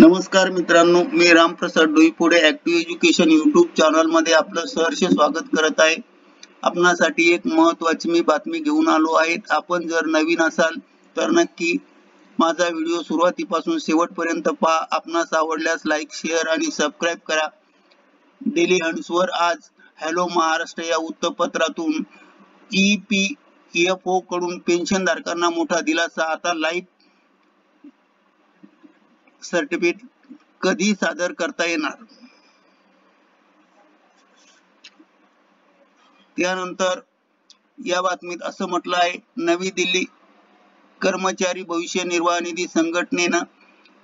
नमस्कार मित्रांनो, मी Ramprasad Doiphode active education YouTube channel मध्ये आपलं सहर्ष स्वागत करत आहे। आपणासाठी एक महत्त्वाची मी बातमी घेऊन आलो आहे। आपण जर नवीन असाल तर नक्की माझा व्हिडिओ सुरुवातीपासून शेवटपर्यंत पहा। आपणास आवडल्यास लाईक, शेअर आणि सबस्क्राइब करा। डेली हंट्सवर आज हॅलो महाराष्ट्र या वृत्तपत्रातून EPFO कडून पेन्शनधारकांना मोठा दिलासा। आता लाईफ सर्टिफिकेट कधी सादर करता येणार। त्यानंतर या बातमीत असं म्हटलं आहे, नवी दिल्ली कर्मचारी भविष्य निर्वाह निधी संघटनेनं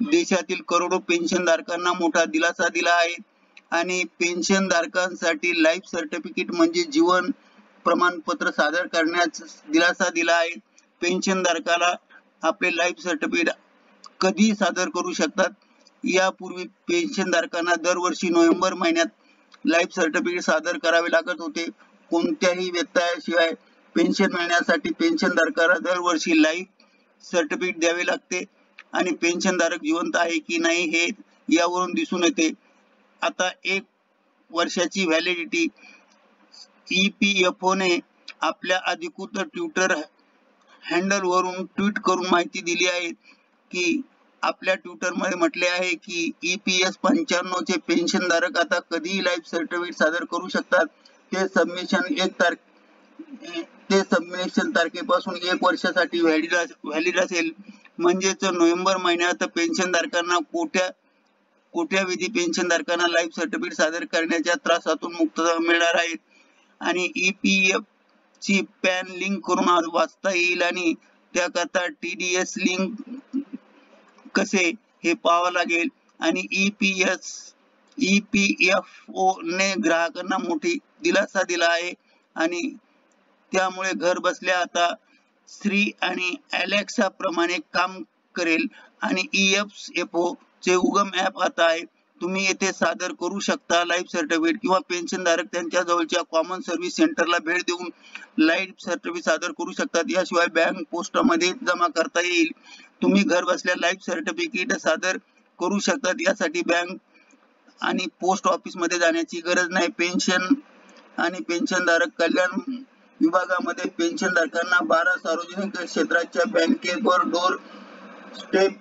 देशातील करोडो पेन्शनधारकांना मोठा दिलासा दिला आहे आणि पेन्शनधारकांसाठी लाईफ सर्टिफिकेट म्हणजे जीवन प्रमाणपत्र सादर करण्याचा दिलासा दिला आहे। पेन्शनधारकाला आपले लाईफ सर्टिफिकेट कधी सादर करू शकतात। यापूर्वी पेन्शनधारकांना दरवर्षी नोव्हेंबर महिन्यात लाईफ सर्टिफिकेट सादर करावे लागत होते। कोणत्याही व्यत्ययाशिवाय पेन्शन मिळण्यासाठी पेन्शनधारकाला दरवर्षी लाईफ सर्टिफिकेट द्यावे लागते आणि पेन्शनधारक जिवंत आहे की नाही हे यावरून दिसून येते। आता 1 वर्षाची व्हॅलिडिटी EPFO ने आपल्या अधिकृत ट्विटर हँडलवरून ट्विट करून माहिती दिली आहे की आपल्या ट्विटरमध्ये म्हटले आहे की EPS 95 चे पेन्शनधारक आता कधीही लाईफ सर्टिफिकेट सादर करू शकतात। ते सबमिशन तारखेपासून 1 वर्षासाठी व्हॅलिड असेल। म्हणजेच नोव्हेंबर महिन्यात पेन्शनधारकांना कोट्यावधी पेन्शनधारकांना लाईफ सर्टिफिकेट सादर करण्याच्या त्रासातून मुक्तता मिळणार आहे आणि EPF ची पॅन लिंक करून वाचता येईल आणि त्याकरता TDS लिंक कसे हे पाहावं लागेल आणि EPFO ने ग्राहकांना मोठी दिलासा दिला आहे आणि त्यामुळे घर बसल्या आता श्री आणि अलेक्सा प्रमाणे काम करेल आणि EPFO चे उगम ॲप आता आहे। तुम्ही येथे सादर करू शकता लाईफ सर्टिफिकेट किंवा पेन्शनधारक त्यांच्या जवळच्या कॉमन सर्व्हिस सेंटरला भेट देऊन लाईफ सर्टिफिकेट सादर करू शकतात। याशिवाय बँक पोस्टमध्ये जमा करता येईल। तुम्ही घर बसल्या लाईफ सर्टिफिकेट सादर करू शकतात। यासाठी बँक आणि पोस्ट ऑफिस मध्ये जाण्याची गरज नाही। पेन्शन आणि पेन्शनधारक कल्याण विभागामध्ये पेन्शनधारकांना 12 सार्वजनिक क्षेत्राच्या बँकेवर डोर स्टेप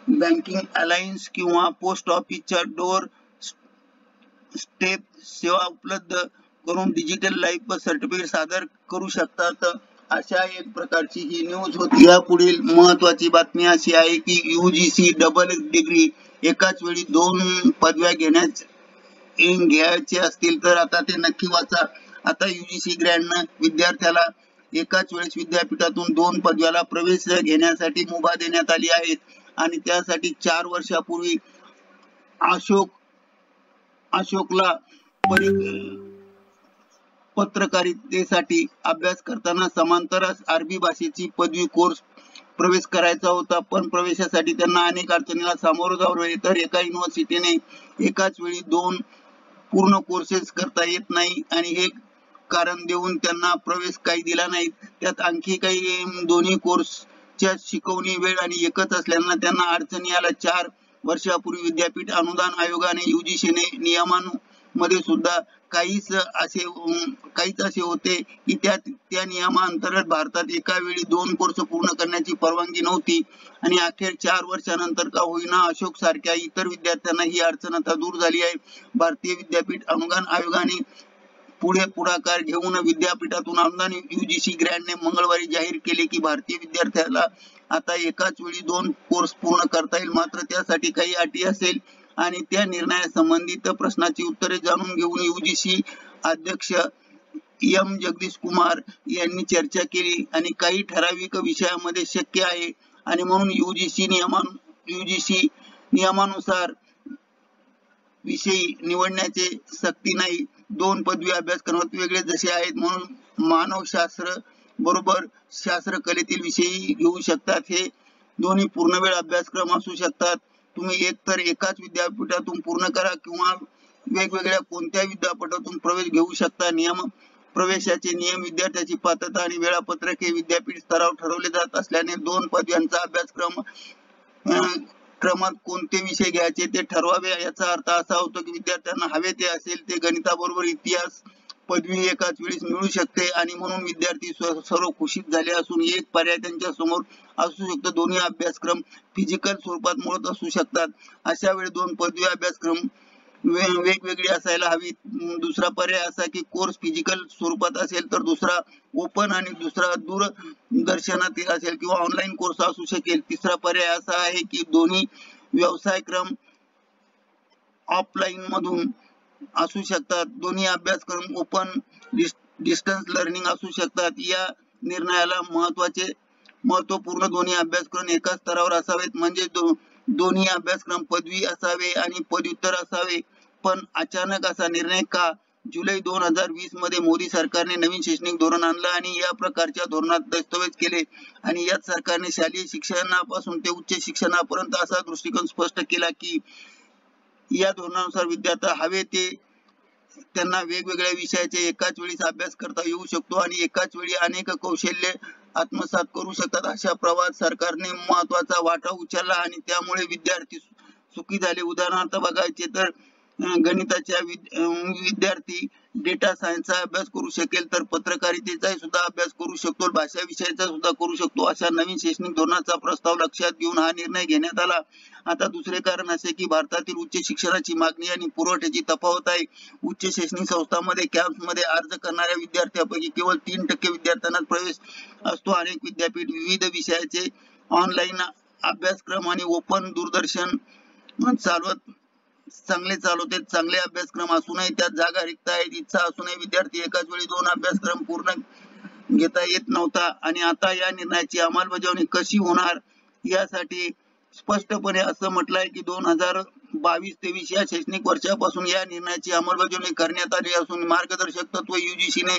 बँकिंग अलायन्स किंवा पोस्ट ऑफिसच्या डोर स्टेप सेवा उपलब्ध करून डिजिटल लाईफ सर्टिफिकेट सादर करू शकतात। अशा एक प्रकारची ही न्यूज होती। या पुढील महत्त्वाची बातमी अशी आहे की UGC डबल डिग्री एकाच वेळी 2 पदव्या घ्यायचे असतील तर आता ते नक्की वाचा। आता UGC ग्रँडनं विद्यार्थ्याला एकाच वेळेस विद्यापीठातून 2 पदव्याला प्रवेश घेण्यासाठी मुभा देण्यात आली आहे आणि त्यासाठी 4 वर्षापूर्वी अशोकला पत्रकारितेसाठी अभ्यास करताना समांतरास अरबी भाषेची पदवी कोर्स प्रवेश करायचा होता, पण प्रवेशासाठी त्यांना अनेक अडचणीला सामोरं जावं लागले। तर एका युनिव्हर्सिटीने एकाच वेळी 2 पूर्ण कोर्सेस करता येत नाही आणि हे कारण देऊन त्यांना प्रवेश काही दिला नाही। त्यात आणखी काही दोन्ही कोर्सच्या शिकवणी वेळ आणि एकच असल्यानं त्यांना अडचणी आल्या। 4 वर्षापूर्वी विद्यापीठ अनुदान आयोगाने UGC नियमांमध्ये सुद्धा काहीच असे होते की त्या नियमांतर्गत भारतात एका वेळी 2 कोर्स पूर्ण करण्याची परवानगी नव्हती आणि अखेर 4 वर्षानंतर का होईना अशोक सारख्या इतर विद्यार्थ्यांना ही अडचण आता दूर झाली आहे। भारतीय विद्यापीठ अनुदान आयोगाने पुढाकार घेऊन विद्यापीठातून अनुदान UGC ग्रँडने मंगळवारी जाहीर केले की भारतीय विद्यार्थ्याला आता एकाच वेळी 2 कोर्स पूर्ण करता येईल, मात्र त्यासाठी काही अटी असेल आणि त्या निर्णयासंबंधित प्रश्नाची उत्तरे जाणून घेऊन UGC अध्यक्ष M जगदीश कुमार यांनी चर्चा केली आणि काही ठराविक विषयामध्ये शक्य आहे आणि म्हणून UGC नियमानुसार विषयी निवडण्याचे सक्ती नाही। 2 पदवी अभ्यासक्रमात वेगळे जसे आहेत म्हणून मानवशास्त्र बरोबर शास्त्रकलेतील विषयी घेऊ शकतात। हे दोन्ही पूर्णवेळ अभ्यासक्रम असू शकतात। तुम्ही एकतर एकाच विद्यापीठातून पूर्ण करा किंवा वेगवेगळ्या कोणत्या विद्यापीठातून प्रवेश घेऊ शकता। प्रवेशाचे नियम, विद्यार्थ्याची पात्रता आणि वेळापत्रक हे विद्यापीठ स्तरावर ठरवले जात असल्याने 2 पदव्यांचा अभ्यासक्रम क्रमात कोणते विषय घ्यायचे ते ठरवावे. याचा अर्थ असा होतो की विद्यार्थ्यांना हवे ते असेल ते गणिताबरोबर इतिहास पदवी एकाच वेळेस मिळू शकते आणि म्हणून विद्यार्थी सर्व खुशीत झाले असून एक पर्याय त्यांच्या समोर असू शकतो. दोन्ही अभ्यासक्रम फिजिकल स्वरूपात मोडत असू शकतात. अशा वेळी दोन पदवी अभ्यासक्रम वेगवेगळी असायला हवी. दुसरा पर्याय असा की कोर्स फिजिकल स्वरूपात असेल तर दुसरा ओपन आणि दुसरा दूरदर्शनातील असेल किंवा ऑनलाईन कोर्स असू शकेल. तिसरा पर्याय असा आहे की दोन्ही व्यवसायक्रम ऑफलाईन मधून असू शकतात. दोन्ही अभ्यासक्रम ओपन डिस्टन्स लर्निंग असू शकतात. या निर्णयाला महत्वपूर्ण दोन्ही अभ्यासक्रम एकाच स्तरावर असावेत म्हणजे दोन्ही अभ्यासक्रम पदवी असावे आणि पदव्युत्तर असावे. पण अचानक असा निर्णय का? जुलै 2020 मध्ये मोदी सरकारने नवीन शैक्षणिक धोरण आणलं आणि या प्रकारच्या धोरणात दस्तऐवज केले आणि याच सरकारने शालेय शिक्षणापासून ते उच्च शिक्षणापर्यंत असा दृष्टिकोन स्पष्ट केला की या धोरणानुसार विद्यार्थ्यांना हवे ते त्यांना वेगवेगळ्या विषयाचे एकाच वेळी अभ्यास करता येऊ शकतो आणि एकाच वेळी अनेक कौशल्य आत्मसात करू शकतात. अशा प्रवाहात सरकारने महत्वाचा वाटा उचलला आणि त्यामुळे विद्यार्थी सुखी झाले. उदाहरणार्थ बघायचे तर गणिताच्या विद्यार्थी डेटा सायन्सचा अभ्यास करू शकेल तर पत्रकारितेचा सुद्धा अभ्यास करू शकतो, भाषा विषयाचा सुद्धा करू शकतो. अशा नवीन शैक्षणिक धोरणाचा प्रस्ताव लक्षात घेऊन हा निर्णय घेण्यात आला. आता दुसरे कारण असे की भारतातील उच्च शिक्षणाची मागणी आणि पुरवठ्याची तफावत आहे. उच्च शैक्षणिक संस्थांमध्ये कॅम्पसमध्ये अर्ज करणाऱ्या विद्यार्थ्यांपैकी केवळ 3% विद्यार्थ्यांना प्रवेश असतो. अनेक विद्यापीठ विविध विषयाचे ऑनलाईन अभ्यासक्रम आणि ओपन दूरदर्शन चालवते. चांगले अभ्यासक्रम असूनही त्यात जागा रिक्त आहेत. इच्छा असूनही विद्यार्थी एकाच वेळी 2 अभ्यासक्रम पूर्ण घेता येत नव्हता आणि आता या निर्णयाची अंमलबजावणी कशी होणार यासाठी स्पष्टपणे असं म्हटलंय की 2022-23 या शैक्षणिक वर्षापासून या निर्णयाची अंमलबजावणी करण्यात आली असून मार्गदर्शक तत्व UGCने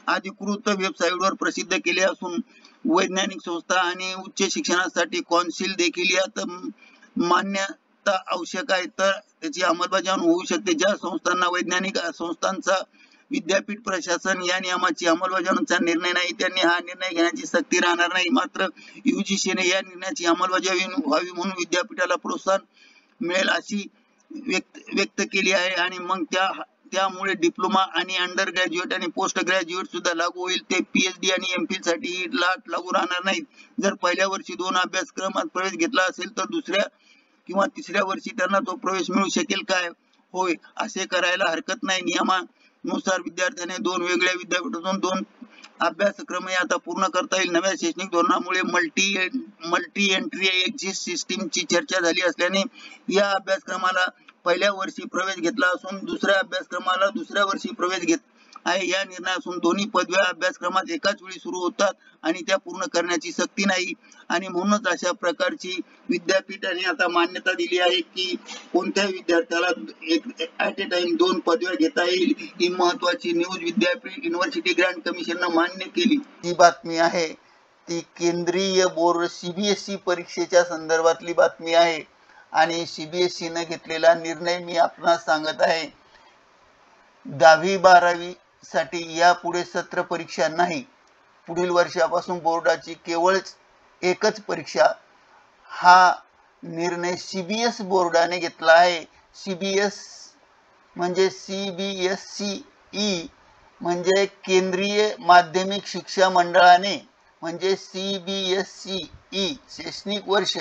अधिकृत वेबसाईटवर प्रसिद्ध केले असून वैज्ञानिक संस्था आणि उच्च शिक्षणासाठी कौन्सिल देखील यात मान्यता आवश्यक आहे तर त्याची अंमलबजावणी होऊ शकते. ज्या संस्थांना वैज्ञानिक संस्थांचा विद्यापीठ प्रशासन या नियमाची अंमलबजावणीचा निर्णय नाही त्यांनी हा निर्णय घेण्याची सक्ती राहणार नाही. मात्र UGCने या निर्णयाची अंमलबजावणी व्हावी म्हणून विद्यापीठाला प्रोत्साहन मिळेल अशी व्यक्त केली आहे आणि मग त्यामुळे डिप्लोमा आणि अंडर ग्रॅज्युएट आणि पोस्ट ग्रॅज्युएट सुद्धा लागू होईल. ते PhD आणि MPhil साठी लाट लागू राहणार नाहीत. जर पहिल्या वर्षी 2 अभ्यासक्रमात प्रवेश घेतला असेल तर दुसऱ्या किंवा तिसऱ्या वर्षी त्यांना तो प्रवेश मिळू शकेल काय? होय, असे करायला हरकत नाही. नियमानुसार विद्यार्थ्याने 2 वेगळ्या विद्यापीठातून 2 अभ्यासक्रमही आता पूर्ण करता येईल. नव्या शैक्षणिक धोरणामुळे मल्टी एंट्री एक्झिट सिस्टीमची चर्चा झाली असल्याने या अभ्यासक्रमाला पहिल्या वर्षी प्रवेश घेतला असून दुसऱ्या अभ्यासक्रमाला दुसऱ्या वर्षी प्रवेश घेत आहे. या निर्णयातून दोन्ही पदव्या अभ्यासक्रमात एकाच वेळी सुरू होतात आणि त्या पूर्ण करण्याची सक्ती नाही आणि म्हणूनच अशा प्रकारची विद्यापीठाने आता मान्यता दिली आहे की कोणत्या विद्यार्थ्याला ऍट ए टाइम 2 पदव्या घेता येईल. ही महत्वाची न्यूज विद्यापीठ युनिव्हर्सिटी ग्रँट कमिशननं मान्य केली. ही बातमी आहे ती केंद्रीय बोर्ड CBSE परीक्षेच्या संदर्भातली बातमी आहे आणि CBSE ने घेतलेला निर्णय मी आपणास सांगत आहे. 10वी-12वी साठी यापुढे सत्र परीक्षा नाही. पुढील वर्षापासून बोर्डाची केवळ एकच परीक्षा. हा निर्णय CBS बोर्डाने घेतला आहे. CBS म्हणजे CBSE म्हणजे केंद्रीय माध्यमिक शिक्षा मंडळाने म्हणजे CBSE शैक्षणिक वर्ष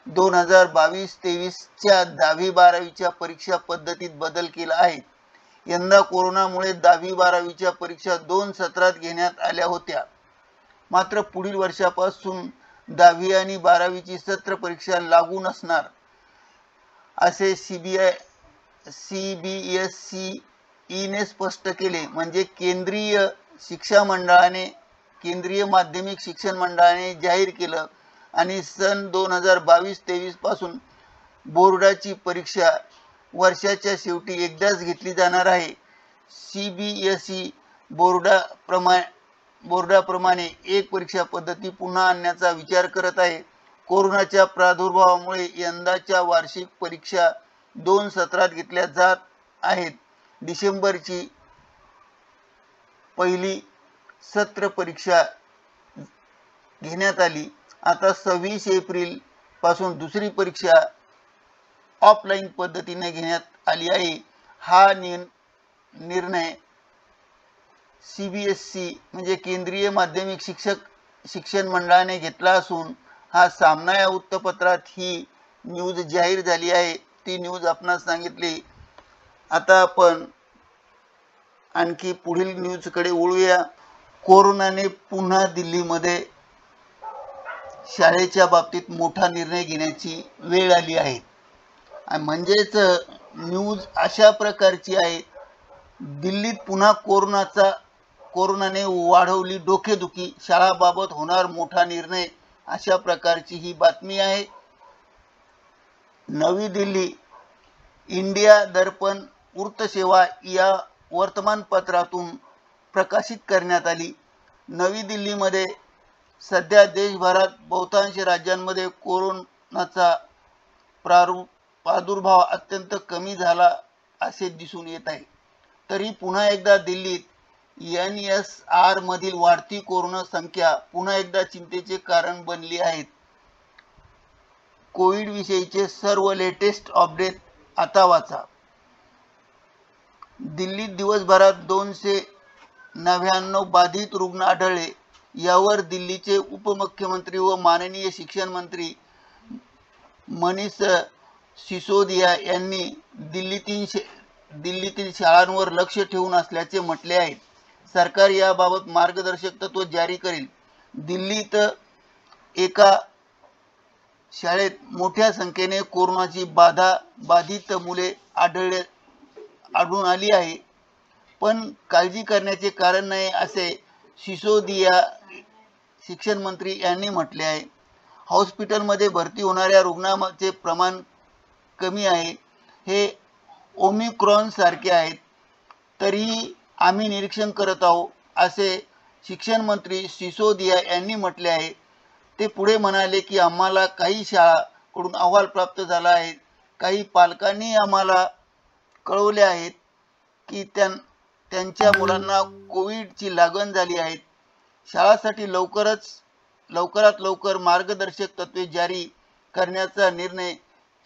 2022-23 च्या 10वी-12वीच्या परीक्षा पद्धतीत बदल केला आहे. यंदा कोरोनामुळे 10वी-12वीच्या परीक्षा 2 सत्रात घेण्यात आल्या होत्या. मात्र पुढील वर्षापासून 10वी आणि 12वीची सत्र परीक्षा लागू नसणार असे CBSE ने स्पष्ट केले. म्हणजे केंद्रीय माध्यमिक शिक्षण मंडळाने जाहीर केलं आणि सन 2022-23 पासून बोर्डाची परीक्षा वर्षाच्या शेवटी एकदाच घेतली जाणार आहे. CBSE बोर्डाप्रमाणे एक परीक्षा पद्धती पुन्हा आणण्याचा विचार करत आहे. कोरोनाच्या प्रादुर्भावामुळे यंदाच्या वार्षिक परीक्षा 2 सत्रात घेतल्या जात आहेत. डिसेंबरची पहिली सत्र परीक्षा घेण्यात आली. आता 26 एप्रिल पासून दुसरी परीक्षा ऑफलाईन पद्धतीने घेण्यात आली आहे। हा निर्णय CBSE म्हणजे केंद्रीय माध्यमिक शिक्षण मंडळाने घेतला असून हा सामना या वृत्तपत्रात ही न्यूज जाहीर झाली आहे। ती न्यूज आपणास सांगितली। आता आपण आणखी पुढील न्यूज कडे वळूया। कोरोनाने पुन्हा दिल्लीमध्ये शाळेच्या बाबतीत मोठा निर्णय घेण्याची वेळ आली आहे। म्हणजेच न्यूज अशा प्रकारची आहे, दिल्लीत पुन्हा कोरोनाने वाढवली डोकेदुखी, शाळाबाबत होणार मोठा निर्णय, अशा प्रकारची ही बातमी आहे। नवी दिल्ली इंडिया दर्पण वृत्तसेवा या वर्तमानपत्रातून प्रकाशित करण्यात आली। नवी दिल्लीमध्ये सध्या देशभरात बहुतांश राज्यांमध्ये कोरोनाचा प्रादुर्भाव अत्यंत कमी झाला असे दिसून येत आहे। तरी पुन्हा एकदा दिल्लीत NSR मधील वाढती कोरोना संख्या पुन्हा एकदा चिंतेचे कारण बनली आहे। कोविड विषयीचे सर्व लेटेस्ट अपडेट आता वाचा। दिल्लीत दिवसभरात 299 बाधित रुग्ण आढळले। यावर दिल्लीचे उपमुख्यमंत्री व माननीय शिक्षण मंत्री मनीष सिसोदिया यांनी दिल्लीतील शाळांवर लक्ष ठेवून असल्याचे म्हटले आहे। सरकार याबाबत मार्गदर्शक तत्व जारी करेल। दिल्लीत एका शाळेत मोठ्या संख्येने कोरोनाची बाधित मुले आढळून आली आहे, पण काळजी करण्याचे कारण नाही असे सिसोदिया शिक्षण मंत्री यांनी म्हटले आहे। हॉस्पिटलमध्ये भरती होणाऱ्या रुग्णांचे प्रमाण कमी आहे, हे ओमिक्रॉन सारखे आहेत, तरीही आम्ही निरीक्षण करत आहोत असे शिक्षण मंत्री सिसोदिया यांनी म्हटले आहे। ते पुढे म्हणाले की आम्हाला काही शाळांकडून अहवाल प्राप्त झाला आहे, काही पालकांनी आम्हाला कळवले आहेत की त्यांच्या मुलांना कोविडची लागण झाली आहे। शाळांसाठी लवकरात लवकर मार्गदर्शक तत्त्वे जारी करण्याचा निर्णय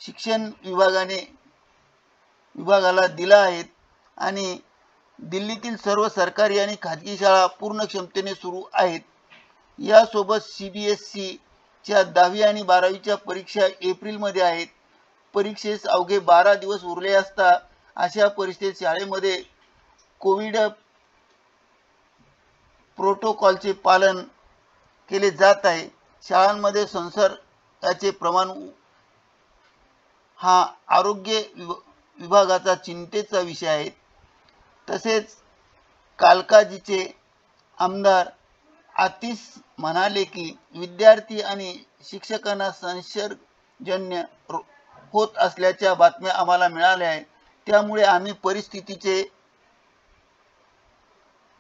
शिक्षण विभागाला दिला आहे आणि दिल्लीतील सर्व सरकारी आणि खाजगी शाळा पूर्ण क्षमतेने सुरू आहेत। यासोबत CBSE च्या 10वी आणि 12वीच्या परीक्षा एप्रिलमध्ये आहेत। परीक्षेस अवघे 12 दिवस उरले असता अशा परिस्थितीत शाळेमध्ये कोविड प्रोटोकॉलचे पालन केले जात आहे। शाळांमध्ये संसर्गाचे प्रमाण हा आरोग्य विभागाचा चिंतेचा विषय आहे। तसेच कालकाजीचे आमदार आतिश म्हणाले की विद्यार्थी आणि शिक्षकांना संसर्गजन्य होत असल्याच्या बातम्या आम्हाला मिळाल्या आहेत, त्यामुळे आम्ही परिस्थितीचे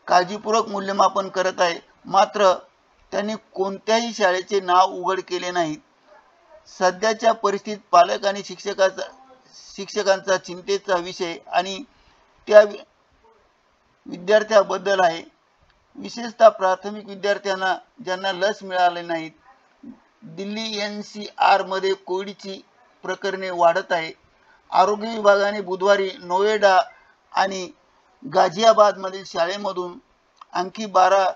काळजीपूर्वक मूल्यमापन करत आहे। मात्र त्यांनी कोणत्याही शाळेचे नाव उघड केले नाही। सध्याच्या परिस्थितीत पालक आणि शिक्षकांचा चिंतेचा विषय आणि त्या विद्यार्थ्यांबद्दल आहे, विशेषतः प्राथमिक विद्यार्थ्यांना ज्यांना लस मिळाली नाही। दिल्ली NCR मध्ये कोविडची प्रकरणे वाढत आहे। आरोग्य विभागाने बुधवारी नोएडा आणि गाझियाबाद मधील शाळेमधून आणखी 12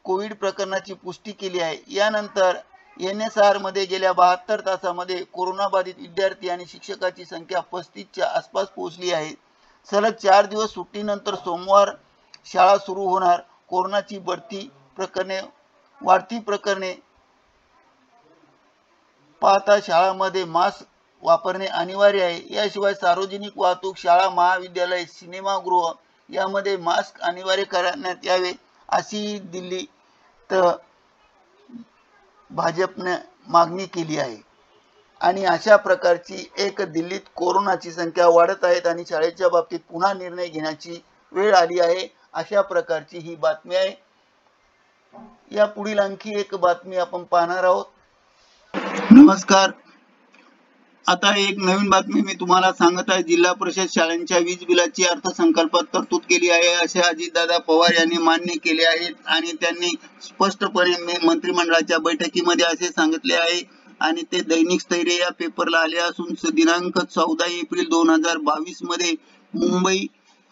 कोविड प्रकरणाची पुष्टी केली आहे। यानंतर NSR मध्ये गेल्या 72 तासांमध्ये कोरोनाबाधित विद्यार्थी आणि शिक्षकांची संख्या 35च्या आसपास पोहोचली आहे। सलग 4 दिवस सुट्टीनंतर सोमवार शाळा सुरू होणार। कोरोनाची वाढती प्रकरणे पाहता शाळांमध्ये मास्क वापरणे अनिवार्य आहे। याशिवाय सार्वजनिक वाहतूक, शाळा, महाविद्यालय, सिनेमागृह यामध्ये मास्क अनिवार्य करण्यात यावे अशी दिल्लीत भाजपने मागणी केली आहे। आणि अशा प्रकारची एक दिल्लीत कोरोनाची संख्या वाढत आहे आणि शाळेच्या बाबतीत पुन्हा निर्णय घेण्याची वेळ आली आहे, अशा प्रकारची ही बातमी आहे। या पुढील आणखी एक बातमी आपण पाहणार आहोत। नमस्कार, आता एक नवीन बातमी मी तुम्हाला सांगत आहे। जिल्हा परिषद शाळांच्या वीज बिलाची अर्थसंकल्पात तरतूद केली आहे असे अजितदादा पवार यांनी मान्य केले आहे आणि त्यांनी स्पष्टपणे मंत्रिमंडळाच्या बैठकीमध्ये असे सांगितले आहे आणि ते दैनिक स्थैर्य या पेपरला आले असून दिनांक 14 एप्रिल 2022 मध्ये मुंबई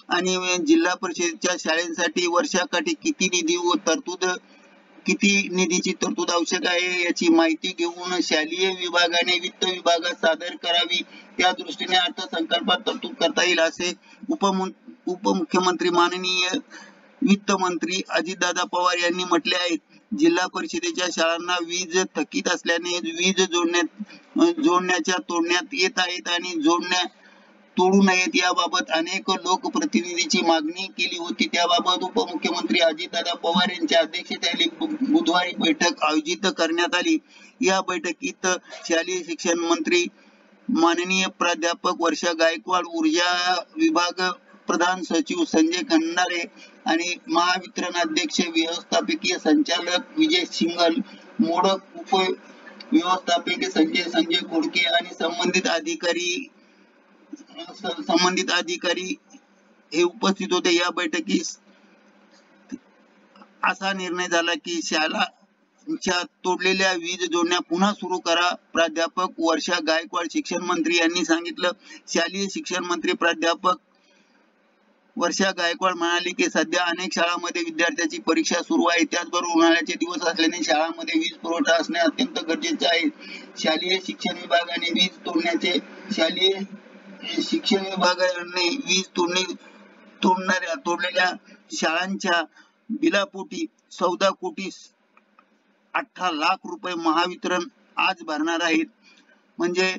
आणि जिल्हा परिषदेच्या शाळांसाठी वर्षाकाठी किती निधीची तरतूद आवश्यक आहे याची माहिती घेऊन शालेय विभागाने वित्त विभागात सादर करावी, त्या दृष्टीने अर्थसंकल्पात तरतूद करता येईल असे उपमुख्यमंत्री माननीय वित्त मंत्री अजितदादा पवार यांनी म्हटले आहे. जिल्हा परिषदेच्या शाळांना वीज थकीत असल्याने वीज जोडण्याच्या तोडण्यात येत आहेत आणि जोडण्या तोडू नयेत याबाबत अनेक लोकप्रतिनिधींची मागणी केली होती. त्याबाबत उपमुख्यमंत्री अजितदादा पवार यांच्या अध्यक्षतेखाली बुधवारी बैठक आयोजित करण्यात आली. या बैठकीत शालेय शिक्षण मंत्री माननीय प्राध्यापक वर्षा गायकवाड, ऊर्जा विभाग प्रधान सचिव संजय खंडारे आणि महावितरण अध्यक्ष व्यवस्थापकीय संचालक विजय सिंघल, मोडक उपव्यवस्थापकीय संजय खोडके आणि संबंधित अधिकारी हे उपस्थित होते. या बैठकीस असा निर्णय झाला की शाळांच्या तोडलेल्या वीज जोडण्या पुन्हा सुरू करा. प्राध्यापक वर्षा गायकवाड शिक्षण मंत्री यांनी सांगितलं. शालेय शिक्षण मंत्री प्राध्यापक वर्षा गायकवाड म्हणाले की सध्या अनेक शाळांमध्ये विद्यार्थ्यांची परीक्षा सुरू आहे. त्याचबरोबर उन्हाळ्याचे दिवस असल्याने शाळांमध्ये वीज पुरवठा असणे अत्यंत गरजेचे आहे. शालेय शिक्षण विभागाने वीज तोडलेल्या शाळांच्या बिलापोटी 14 कोटी 18 लाख रुपये महावितरण आज भरणार आहेत. म्हणजे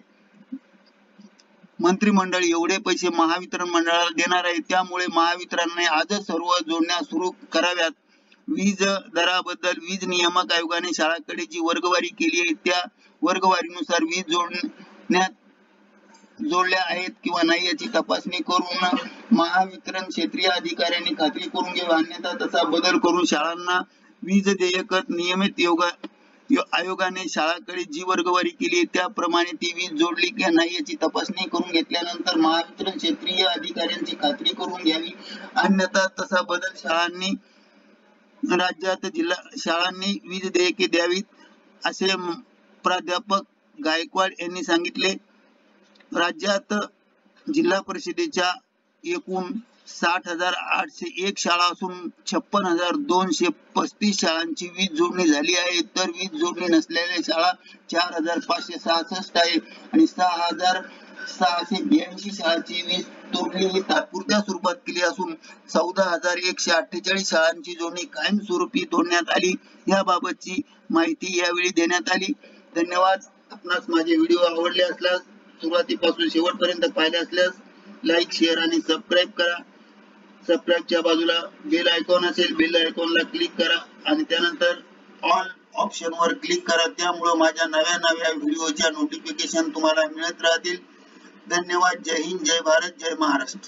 मंत्रिमंडळ एवढे पैसे महावितरण मंडळाला देणार आहे. त्यामुळे महावितरणाने आजच सर्व जोडण्या सुरू कराव्यात. वीज दराबद्दल वीज नियामक आयोगाने शाळांकडे जी वर्गवारी केली आहे त्या वर्गवारीनुसार वीज जोडल्या आहेत किंवा नाही याची तपासणी करून महावितरण क्षेत्रीय अधिकाऱ्यांनी खात्री करून घ्यावी. अन्यथा तसा बदल करून शाळांना वीज देयक नियमित आयोगाने शाळांकडे जी वर्गवारी केली त्याप्रमाणे ती वीज जोडली की नाही याची तपासणी करून घेतल्यानंतर महावितरण क्षेत्रीय अधिकाऱ्यांची खात्री करून घ्यावी. अन्यथा तसा बदल राज्यात शाळांनी वीज देयके द्यावीत असे प्राध्यापक गायकवाड यांनी सांगितले. राज्यात जिल्हा परिषदेच्या एकूण 60,801 शाळा असून 56,235 शाळांची वीज जोडणी झाली आहे. तर वीज जोडणी नसलेल्या शाळा 4,566 आहे आणि 6,682 शाळांची वीज तोडणी ही तात्पुरत्या स्वरूपात केली असून 14,148 शाळांची जोडणी कायमस्वरूपी तोडण्यात आली. याबाबतची माहिती यावेळी देण्यात आली. धन्यवाद. आपणास माझे व्हिडिओ आवडले असल्यास सुरुवातीपासून शेवटपर्यंत पाहिले असल्यास लाईक, शेअर आणि सबस्क्राईब करा. सबस्क्राईबच्या बाजूला बेल आयकॉन असेल, बेल आयकॉनला क्लिक करा आणि त्यानंतर ऑल ऑप्शनवर क्लिक करा. त्यामुळे माझ्या नव्या व्हिडिओच्या नोटिफिकेशन तुम्हाला मिळत राहतील. धन्यवाद. जय हिंद, जय भारत, जय महाराष्ट्र.